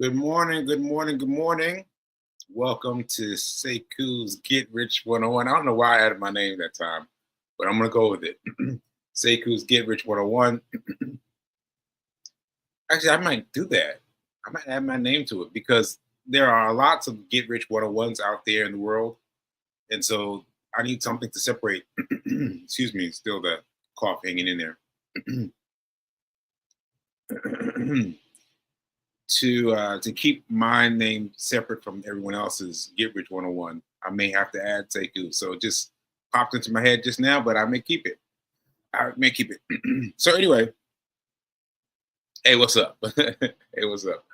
Good morning, good morning, good morning. Welcome to Seiku's Get Rich 101. I don't know why I added my name that time, but I'm going to go with it. Seiku's Get Rich 101. Actually, I might do that. I might add my name to it because there are lots of Get Rich 101s out there in the world. And so I need something to separate. Excuse me, still the cough hanging in there. To keep my name separate from everyone else's Get Rich 101, I may have to add Sekou. So it just popped into my head just now, but I may keep it. I may keep it. So anyway, hey, what's up? Hey, what's up?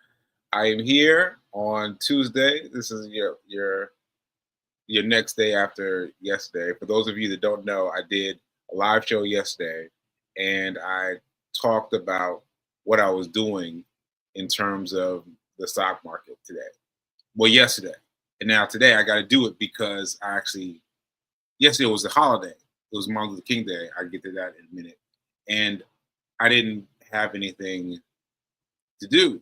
I am here on Tuesday. This is your next day after yesterday. For those of you that don't know, I did a live show yesterday, and I talked about what I was doing in terms of the stock market today. Well, yesterday. And now today I got to do it because yesterday was the holiday. It was Martin Luther King Day. I'll get to that in a minute. And I didn't have anything to do.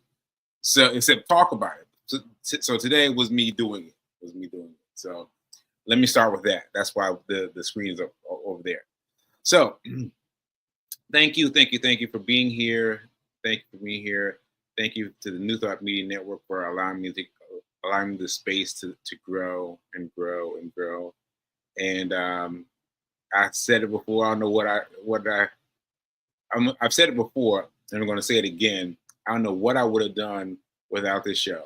So except talk about it. So today was me doing it. So let me start with that. That's why the screen is over there. So thank you for being here. Thank you for being here. Thank you to the New Thought Media Network for allowing me the space to grow and grow and grow. And I said it before. I don't know I've said it before, and I'm going to say it again. I don't know what I would have done without this show.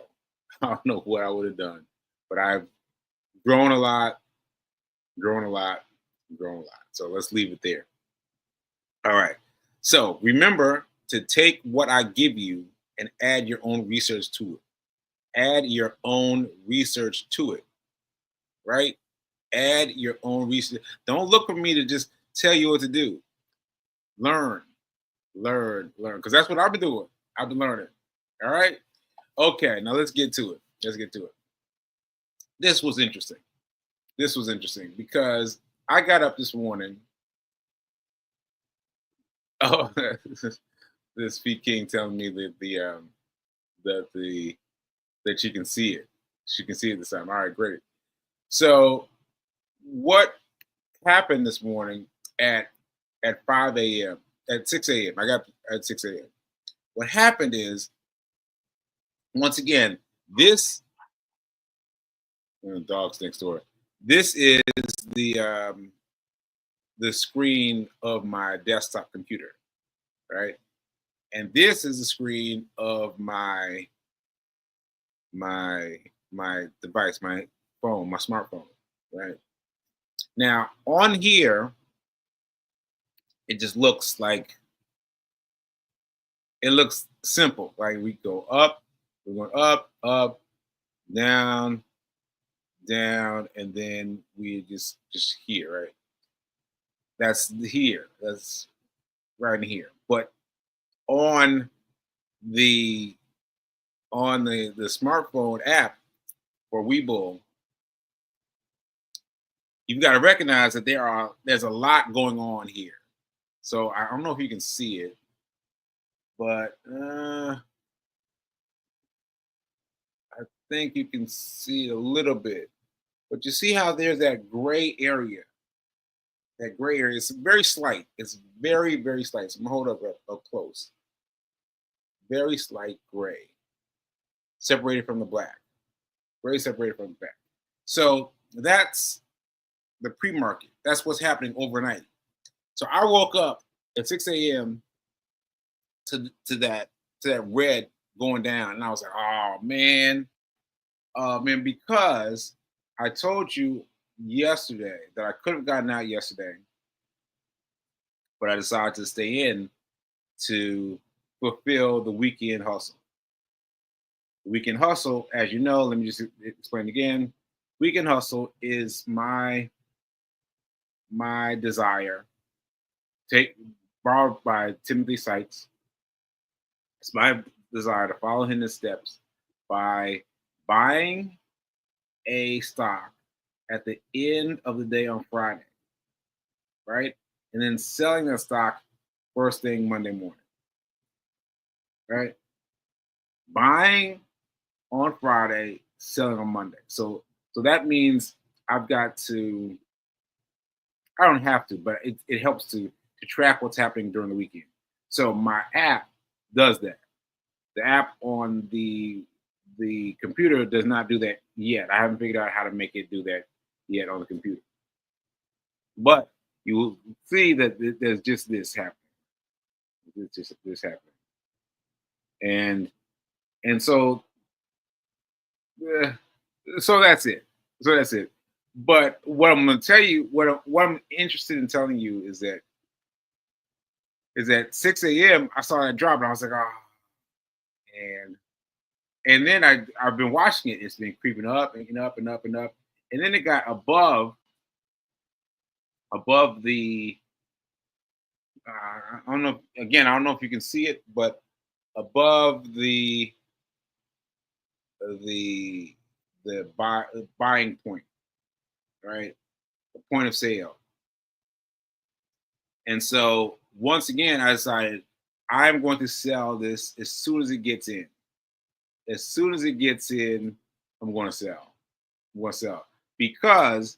I don't know what I would have done, but I've grown a lot. So let's leave it there. All right. So remember to take what I give you and add your own research to it. Add your own research to it. Right? Add your own research. Don't look for me to just tell you what to do. Learn. Because that's what I've been doing. I've been learning. All right? Okay, now let's get to it. This was interesting because I got up this morning. Oh, this Feet King telling me that she can see it. She can see it this time. All right, great. So what happened this morning at 5 a.m. at 6 a.m. I got at 6 a.m. What happened is, once again, this dogs next door. This is the screen of my desktop computer, right? And this is the screen of my device, my phone, my smartphone, right? Now on here, it just looks like it looks simple. Like we go up, we're going up, down, and then we just here, right? That's here. That's right in here. But on the smartphone app for Webull, you've got to recognize that there's a lot going on here. So I don't know if you can see it, but I think you can see it a little bit. But you see how there's that gray area. That gray area is very slight. It's very, very slight. So I'm gonna hold up close. Very slight gray, separated from the black. Gray separated from the black. So that's the pre-market. That's what's happening overnight. So I woke up at 6 a.m. to that red going down, and I was like, oh man, because I told you yesterday that I could have gotten out yesterday, but I decided to stay in to fulfill the weekend hustle. The weekend hustle, as you know, let me just explain again. Weekend hustle is my desire, borrowed by Timothy Sykes. It's my desire to follow in his steps by buying a stock at the end of the day on Friday, right? And then selling that stock first thing Monday morning, right? Buying on Friday, selling on Monday. So that means I've got to. I don't have to, but it helps to track what's happening during the weekend. So my app does that. The app on the computer does not do that yet. I haven't figured out how to make it do that yet on the computer. But you will see that there's just this happening. There's just this happening, and and uh, so that's it. So that's it. But what I'm going to tell you, what I'm interested in telling you is that 6 a.m. I saw that drop and I was like, oh, and then I've been watching it. It's been creeping up and up and up and up, and then it got above the. I don't know. Again, I don't know if you can see it, but above the buying point, right? The point of sale. And so once again, I decided I'm going to sell this as soon as it gets in. As soon as it gets in, I'm going to sell. I'm going to sell because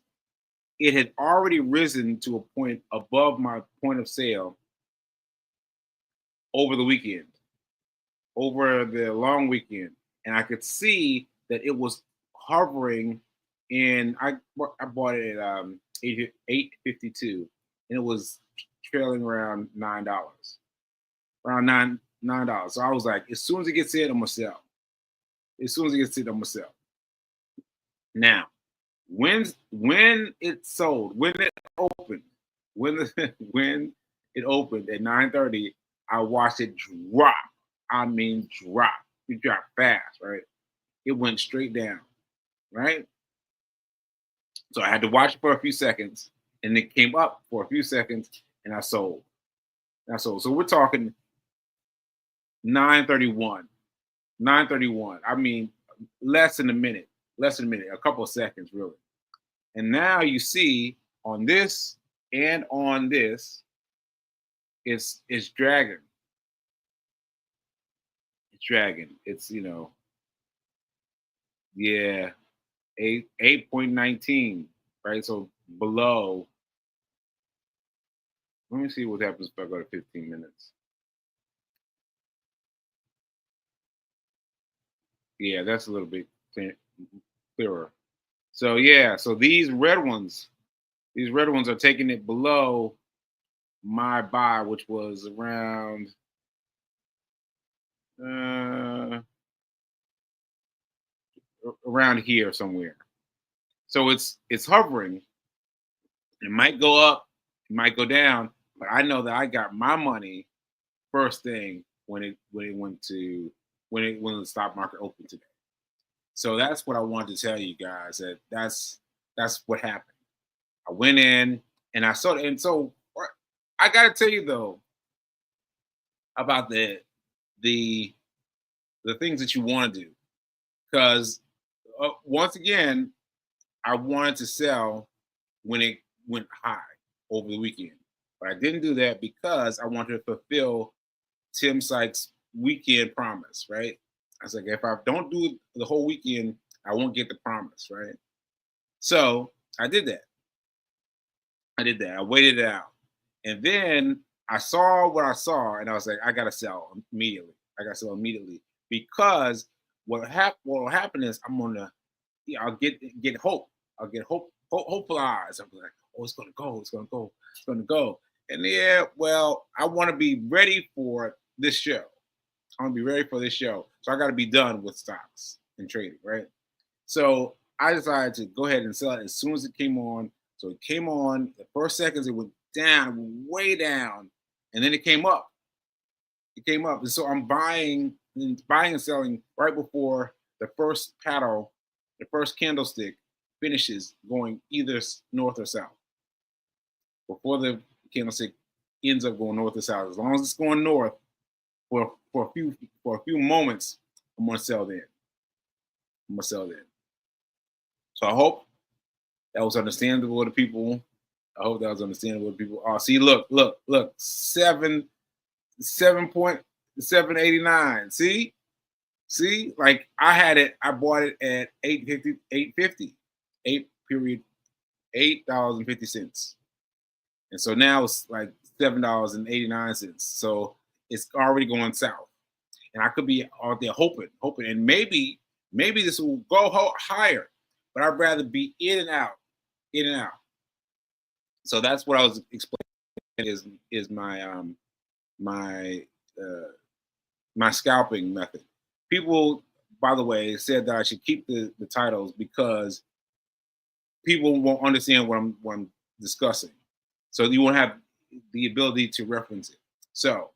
it had already risen to a point above my point of sale over the weekend, over the long weekend, and I could see that it was hovering. In I bought it at 8.52, and it was trailing around $9, around $9. So I was like, as soon as it gets in, I'm gonna sell. As soon as it gets in, I'm gonna sell. Now, when it sold, when it opened, when it opened at 9:30, I watched it drop. I mean, drop. It dropped fast, right? It went straight down, right? So I had to watch it for a few seconds, and it came up for a few seconds, and I sold. I sold. So we're talking 9:31, 9:31. I mean, less than a minute, a couple of seconds, really. And now you see on this and on this, it's dragging. It's dragging. It's yeah, 8.19, right? So below. Let me see what happens if I go to 15 minutes. Yeah, that's a little bit clearer. So yeah, so these red ones are taking it below my buy, which was uh, around here somewhere. So it's hovering. It might go up, it might go down, but I know that I got my money first thing when the stock market opened today. So that's what I wanted to tell you guys, that's what happened. I went in and I saw it, and so I got to tell you though about the the things that you want to do, because once again I wanted to sell when it went high over the weekend, but I didn't do that because I wanted to fulfill Tim Sykes' weekend promise, right? I was like, if I don't do the whole weekend, I won't get the promise, right? So I did that. I did that. I waited it out. And then I saw what I saw, and I was like, I gotta sell immediately. I gotta sell immediately because what will happen is I'm gonna, I'll get hope. I'll get hopeful eyes. I'm like, oh, it's gonna go, it's gonna go, it's gonna go. And yeah, well, I want to be ready for this show. I want to be ready for this show. So I got to be done with stocks and trading, right? So I decided to go ahead and sell it as soon as it came on. So it came on, the first seconds it went down, way down, and then it came up. It came up. And so I'm buying and selling right before the first paddle, the first candlestick finishes going either north or south. Before the candlestick ends up going north or south. As long as it's going north for a few moments, I'm gonna sell then. I'm gonna sell then. So I hope that was understandable to people. I hope that was understandable to people. Oh, see, look, 7.789. See, See, like I had it, I bought it at 8.50, 8.50. And so now it's like $7.89. So it's already going south. And I could be out there hoping, and maybe this will go higher, but I'd rather be in and out, in and out. So that's what I was explaining is my uh, my scalping method. People, by the way, said that I should keep the titles because people won't understand what I'm discussing. So you won't have the ability to reference it. So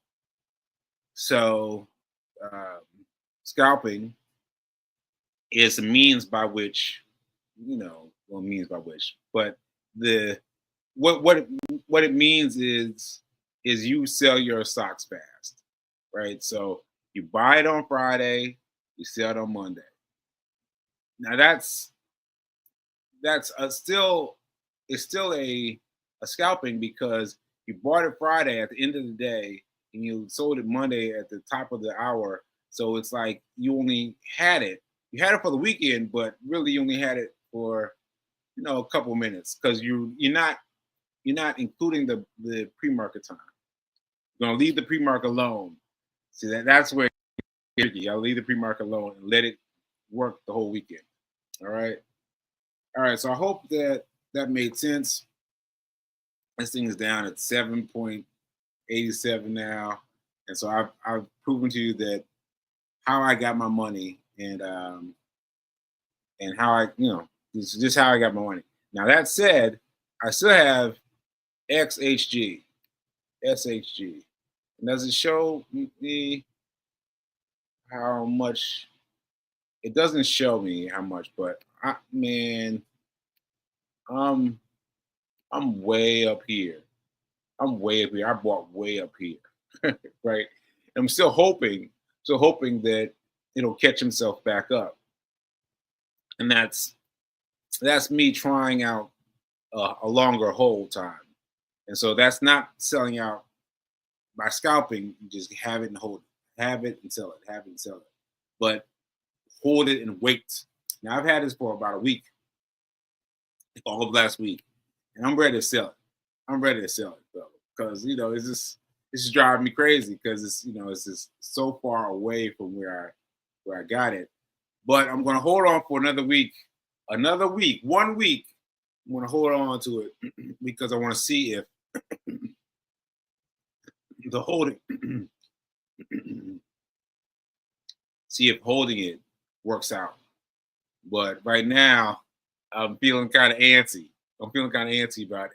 um, scalping is a means by which, means by which, but the what it means is you sell your stocks fast, right? So you buy it on Friday, you sell it on Monday. Now that's still it's still a scalping because you bought it Friday at the end of the day and you sold it Monday at the top of the hour. So it's like you only had it. You had it for the weekend, but really you only had it for a couple of minutes because you're not including the pre-market time. You're gonna leave the pre-market alone. See that's where I'll leave the pre-market alone and let it work the whole weekend. All right. All right. So I hope that made sense. This thing is down at 7.87 now. And so I've proven to you that how I got my money and how this is just how I got my money. Now that said, I still have XHG, SHG. And does it show me how much? It doesn't show me how much, but I'm I'm way up here. I'm way up here. I bought way up here, right? I'm still hoping that it'll catch himself back up, and that's me trying out a longer hold time, and so that's not selling out by scalping. You just have it and hold it, have it and sell it, have it and sell it, but hold it and wait. Now I've had this for about a week, all of last week, and I'm ready to sell it. I'm ready to sell it, though, because it's just driving me crazy because it's just so far away from where I got it. But I'm gonna hold on for another week, 1 week. I'm gonna hold on to it because I want to see if the holding, see if holding it works out. But right now, I'm feeling kind of antsy. I'm feeling kind of antsy about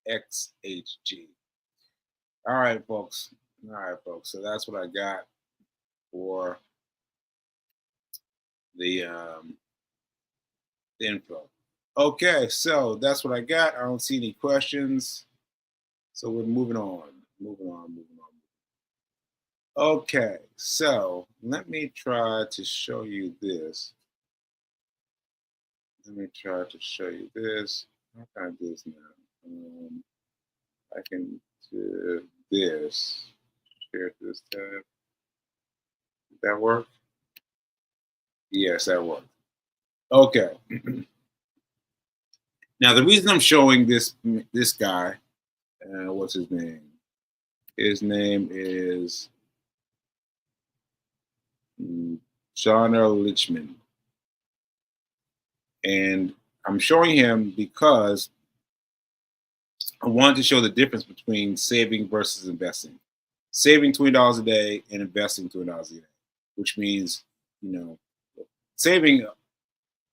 SXHG. All right, folks. All right, folks. So that's what I got for the info. Okay, so that's what I got. I don't see any questions. So we're moving on. Moving on, moving on. Okay, so let me try to show you this. Let me try to show you this. How can I do this now? I can do this. Share this tab. Did that work? Yes, that worked. Okay. Now the reason I'm showing this guy, what's his name? His name is John Lichman, and I'm showing him because I wanted to show the difference between saving versus investing. Saving $20 a day and investing $20 a day, which means saving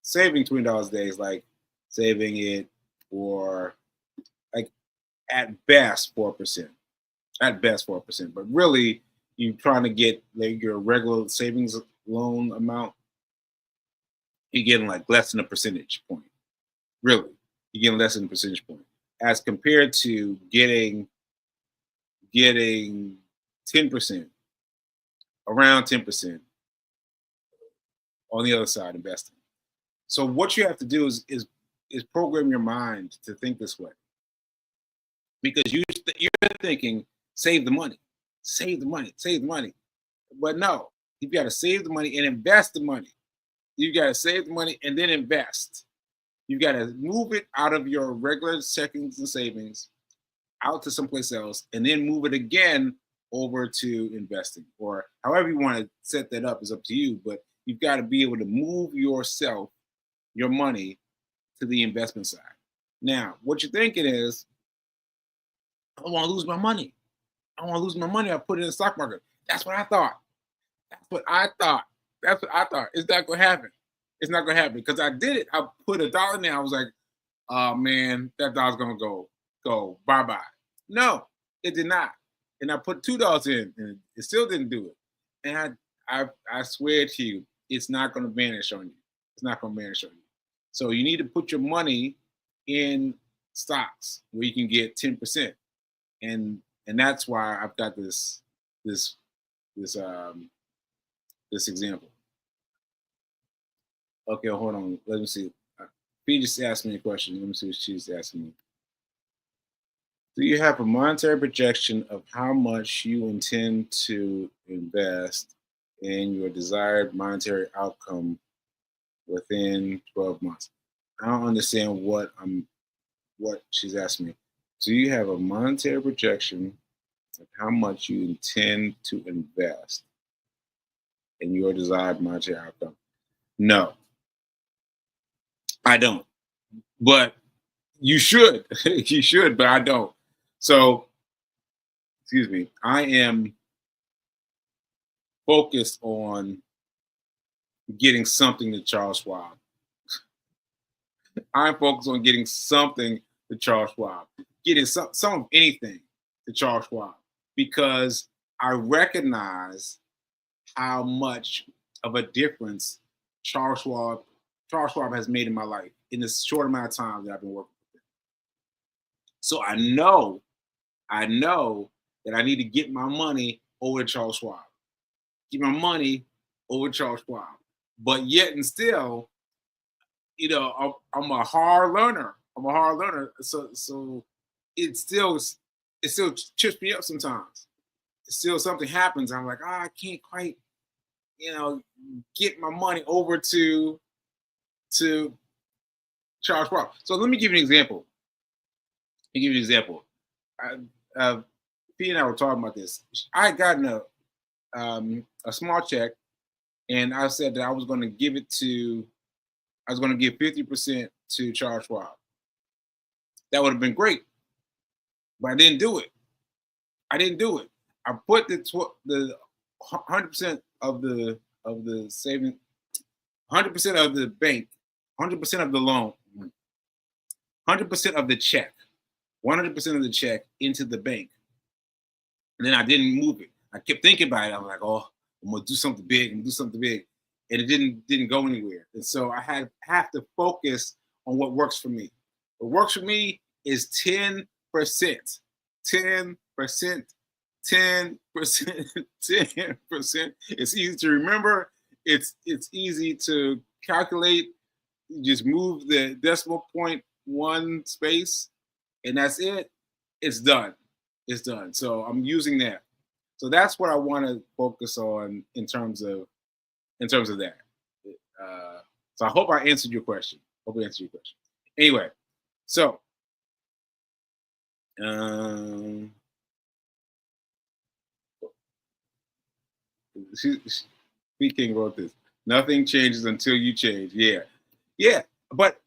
$20 a day is like saving it for like at best 4%. At best 4%. But really you're trying to get like your regular savings loan amount, you're getting like less than a percentage point. Really. You're getting less than a percentage point. As compared to getting 10%, around 10% on the other side investing. So what you have to do is program your mind to think this way, because you're thinking save the money, save the money, save the money, but no, You've got to save the money and invest the money. You've got to save the money and then invest. You've got to move it out of your regular checkings and savings out to someplace else and then move it again over to investing, or however you want to set that up is up to you. But you've got to be able to move yourself, your money, to the investment side. Now, what you're thinking is, I want to lose my money. I want to lose my money. I put it in the stock market. That's what I thought. That's what I thought. That's what I thought. It's not going to happen. It's not going to happen because I did it. I put $1 in there. I was like, oh man, that dollar's going to go bye-bye. No, it did not. And I put $2 in and it still didn't do it. And I swear to you, it's not going to vanish on you. It's not going to vanish on you. So you need to put your money in stocks where you can get 10%. And that's why I've got this example. Okay, hold on. Let me see. P just asked me a question. Let me see what she's asking me. Do you have a monetary projection of how much you intend to invest in your desired monetary outcome within 12 months? I don't understand what she's asking me. Do you have a monetary projection of how much you intend to invest in your desired monetary outcome? No, I don't. But you should. You should, but I don't. So, excuse me, I am focused on getting something to Charles Schwab. I'm focused on getting something to Charles Schwab, getting some of anything to Charles Schwab, because I recognize how much of a difference Charles Schwab has made in my life in this short amount of time that I've been working with him. So I know that I need to get my money over to Charles Schwab. Get my money over to Charles Schwab. But yet and still, I'm a hard learner. So it still trips me up sometimes. Still something happens. I'm like, I can't quite, get my money over to Charles Schwab. So let me give you an example. P and I were talking about this. I had gotten a small check, and I said that I was going to give 50% to Charles Schwab. That would have been great, but I didn't do it. I put the 100% of the saving, 100% of the bank, 100% of the loan, 100% of the check, 100% of the check into the bank. And then I didn't move it. I kept thinking about it. I'm like, oh, I'm gonna do something big. And it didn't go anywhere. And so I have to focus on what works for me. What works for me is 10%. 10%. 10%. 10%. It's easy to remember. It's easy to calculate. You just move the decimal point one space, and that's it. It's done. So I'm using that. So that's what I want to focus on in terms of that. So I hope I answered your question. Anyway, so King wrote this. Nothing changes until you change. Yeah. But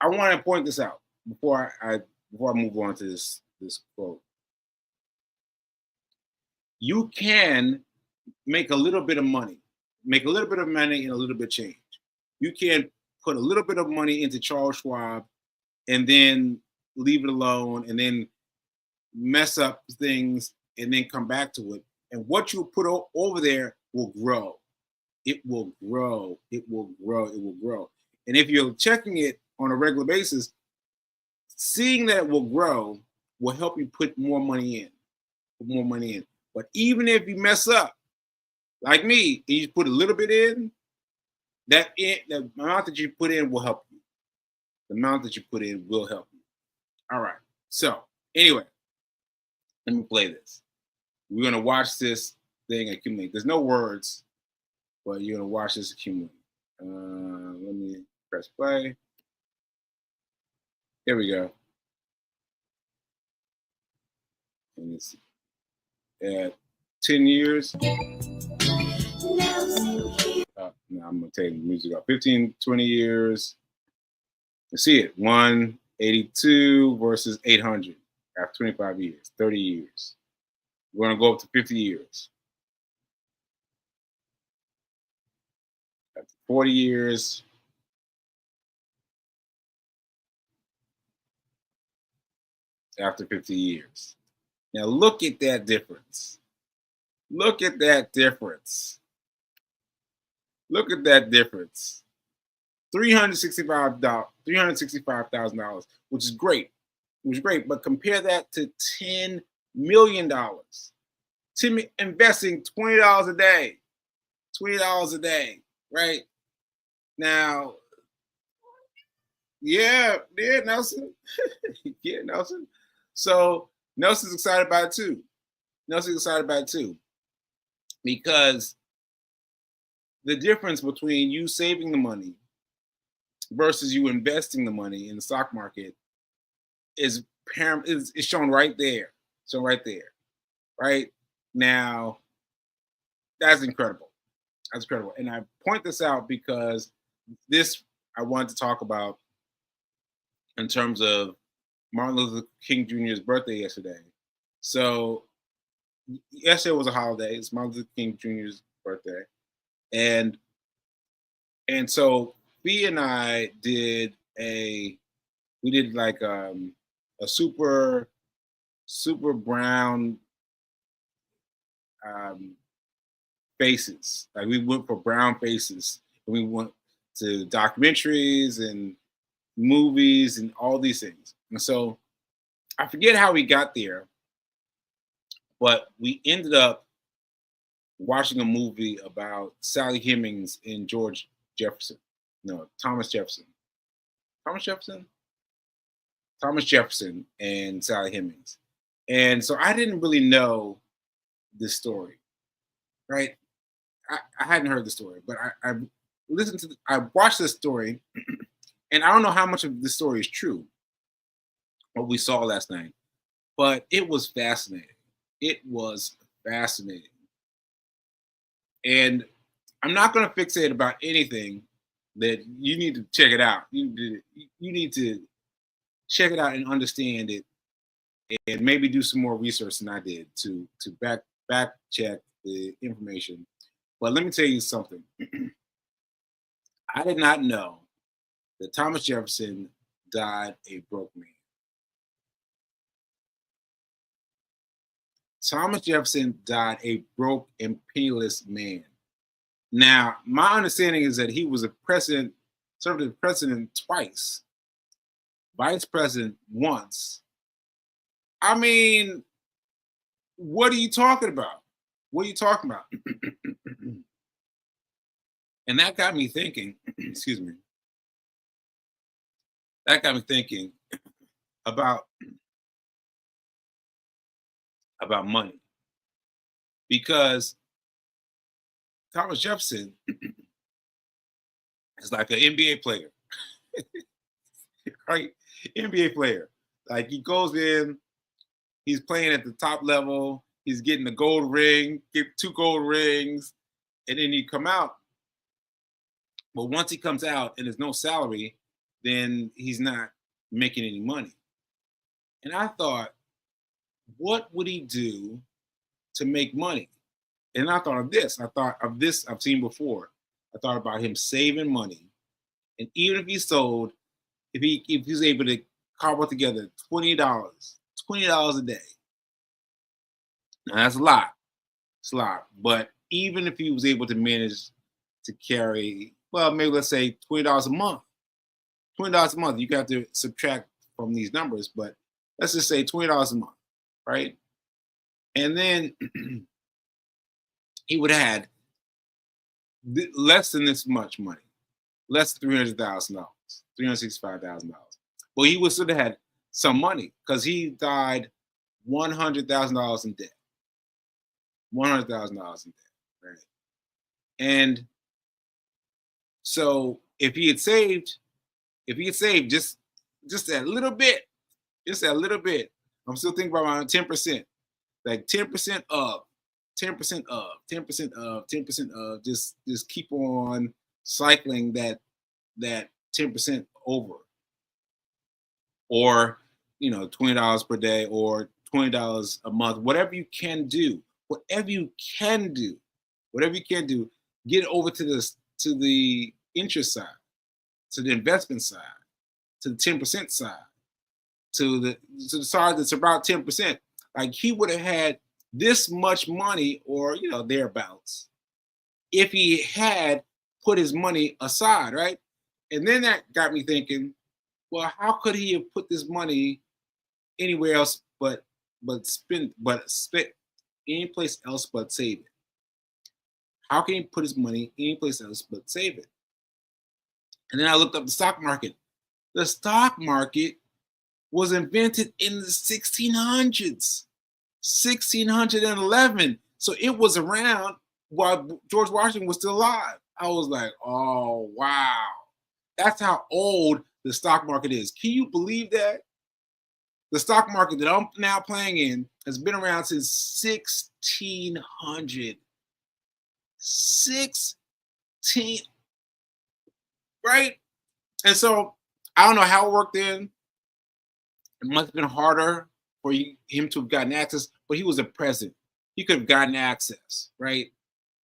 I want to point this out before I move on to this quote. You can make a little bit of money and a little bit of change. You can put a little bit of money into Charles Schwab and then leave it alone and then mess up things and then come back to it. And what you put over there will grow. It will grow. And if you're checking it on a regular basis, seeing that it will grow will help you put more money in. But even if you mess up, like me, and you put a little bit in, the amount that you put in will help you. All right. So anyway, let me play this. We're gonna watch this thing accumulate. There's no words, but you're gonna watch this accumulate. Let me press play. Here we go. And it's at 10 years. Now I'm gonna take the music off. 15, 20 years. You see it. 182 versus 800 after 25 years, 30 years. We're gonna go up to 50 years. After 40 years. After 50 years. Now look at that difference. Look at that difference. Look at that difference. $365,000, which is great. It was great, but compare that to $10 million. Investing $20 a day. $20 a day, right? Now, yeah, Nelson. Yeah, Nelson. So Nelson's excited about it too. Nelson's excited about it too. Because the difference between you saving the money versus you investing the money in the stock market is shown right there. So right there. Right? Now, that's incredible. That's incredible. And I point this out because this I wanted to talk about in terms of Martin Luther King Jr.'s birthday yesterday. So yesterday was a holiday. It's Martin Luther King Jr.'s birthday. And so Fee and I did like a super brown faces. Like we went for brown faces. And we went to documentaries and movies and all these things. And so I forget how we got there, but we ended up watching a movie about Sally Hemings and George Jefferson. No, Thomas Jefferson. Thomas Jefferson? Thomas Jefferson and Sally Hemings. And so I didn't really know this story, right? I hadn't heard the story, but I watched this story, and I don't know how much of this story is true, what we saw last night, but it was fascinating. It was fascinating. And I'm not going to fixate about anything that you need to check it out. You need to check it out and understand it, and maybe do some more research than I did to back check the information. But let me tell you something. I did not know that Thomas Jefferson died a broke man. Thomas Jefferson died a broke and penniless man. Now, my understanding is that he was a president, served as president twice, vice president once. I mean, what are you talking about? What are you talking about? And that got me thinking, excuse me, that got me thinking about money. Because Thomas Jefferson is like an NBA player, right? NBA player. Like he goes in, he's playing at the top level, he's getting the gold ring, get 2 gold rings, and then he come out. But once he comes out and there's no salary, then he's not making any money. And I thought, what would he do to make money? And I thought of this. I thought of this I've seen before. I thought about him saving money. And even if he sold, if he's able to cobble together $20 a day. Now that's a lot. It's a lot. But even if he was able to manage to carry, well, maybe let's say $20 a month. $20 a month. You got to subtract from these numbers, but let's just say $20 a month, right? And then he would have had less than this much money, less than $300,000, $365,000. Well, he would still have had some money because he died $100,000 in debt. $100,000 in debt, right? And so if he had saved just that little bit, just that little bit, I'm still thinking about around 10%, like 10% of, 10% of, 10% of, 10% of, just keep on cycling that 10% over, or $20 per day, or $20 a month, whatever you can do, whatever you can do, whatever you can do, get over to the interest side, to the investment side, to the 10% side, to the side that's about 10%. Like, he would have had this much money, or thereabouts, if he had put his money aside, right? And then that got me thinking, well, how could he have put this money anywhere else but spent any place else but save it? How can he put his money any place else but save it? And then I looked up the stock market. The stock market was invented in the 1600s, 1611. So it was around while George Washington was still alive. I was like, oh, wow. That's how old the stock market is. Can you believe that? The stock market that I'm now playing in has been around since 1600. 16, right? And so I don't know how it worked then. It must have been harder for him to have gotten access, but he was a president. He could have gotten access, right?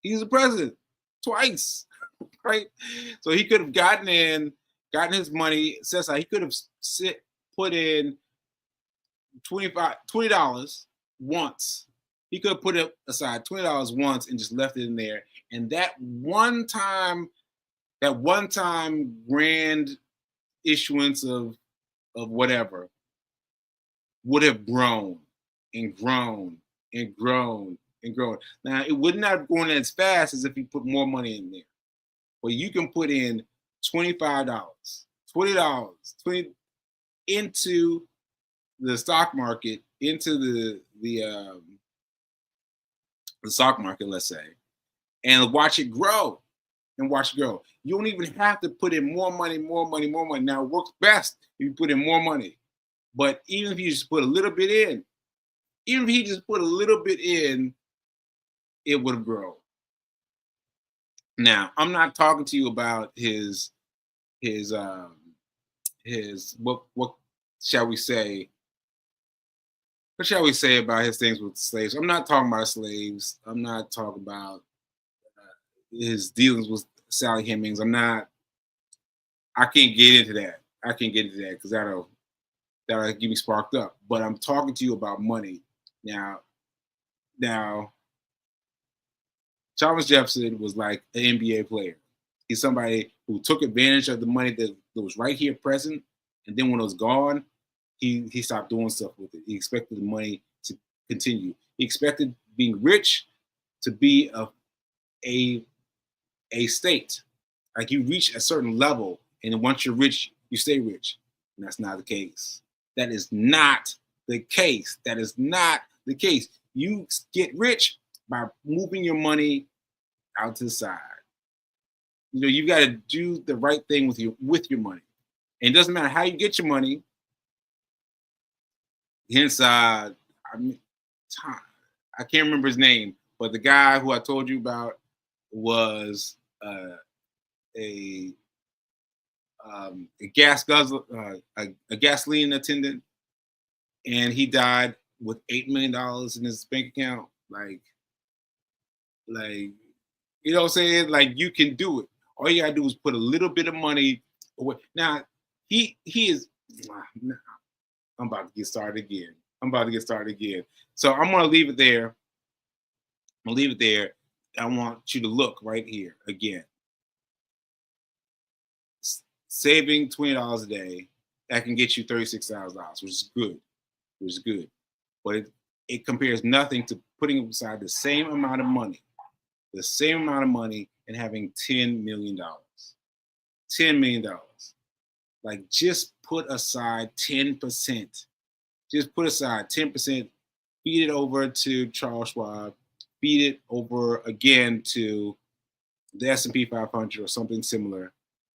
He's a president twice, right? So he could have gotten his money set aside. He could have put in $20 once. He could have put it aside $20 once and just left it in there. And that one time grand issuance of whatever would have grown and grown and grown and grown. Now, it would not have grown as fast as if you put more money in there. But you can put in $25, $20 into the stock market, into the stock market, let's say, and watch it grow. And watch it grow. You don't even have to put in more money. Now, it works best if you put in more money. But even if you just put a little bit in, it would grow. Now, I'm not talking to you about his what shall we say? What shall we say about his things with slaves? I'm not talking about slaves. I'm not talking about his dealings with Sally Hemings. I can't get into that. Because that'll get me sparked up. But I'm talking to you about money. Now, Thomas Jefferson was like an NBA player. He's somebody who took advantage of the money that was right here present, and then when it was gone, he stopped doing stuff with it. He expected the money to continue. He expected being rich to be a state. Like, you reach a certain level, and once you're rich, you stay rich. And that's not the case. That is not the case. You get rich by moving your money out to the side. You've got to do the right thing with your money. And it doesn't matter how you get your money. Hence, I can't remember his name, but the guy who I told you about was a gas guzzler, a gasoline attendant, and he died with $8 million in his bank account. Like, you know what I'm saying? Like, you can do it. All you gotta do is put a little bit of money away. Now, he is. I'm about to get started again. So I'm gonna leave it there. I want you to look right here again. Saving $20 a day, that can get you $36,000, which is good. But it compares nothing to putting aside the same amount of money and having $10 million. $10 million. Like, just put aside 10%. Just put aside 10%, feed it over to Charles Schwab, beat it over again to the S&P 500 or something similar,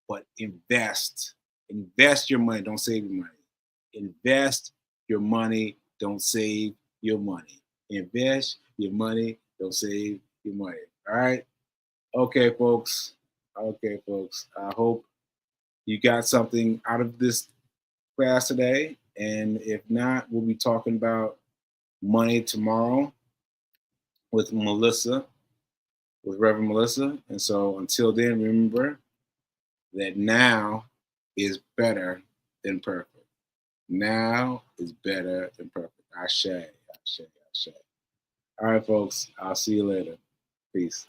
but invest your money. Don't save your money. Invest your money. Don't save your money. Invest your money. Don't save your money. All right. Okay, folks. Okay, folks. I hope you got something out of this class today. And if not, we'll be talking about money tomorrow with Melissa, with Reverend Melissa. And so until then, remember that now is better than perfect. Now is better than perfect. Ashe, ashe, ashe. All right, folks. I'll see you later. Peace.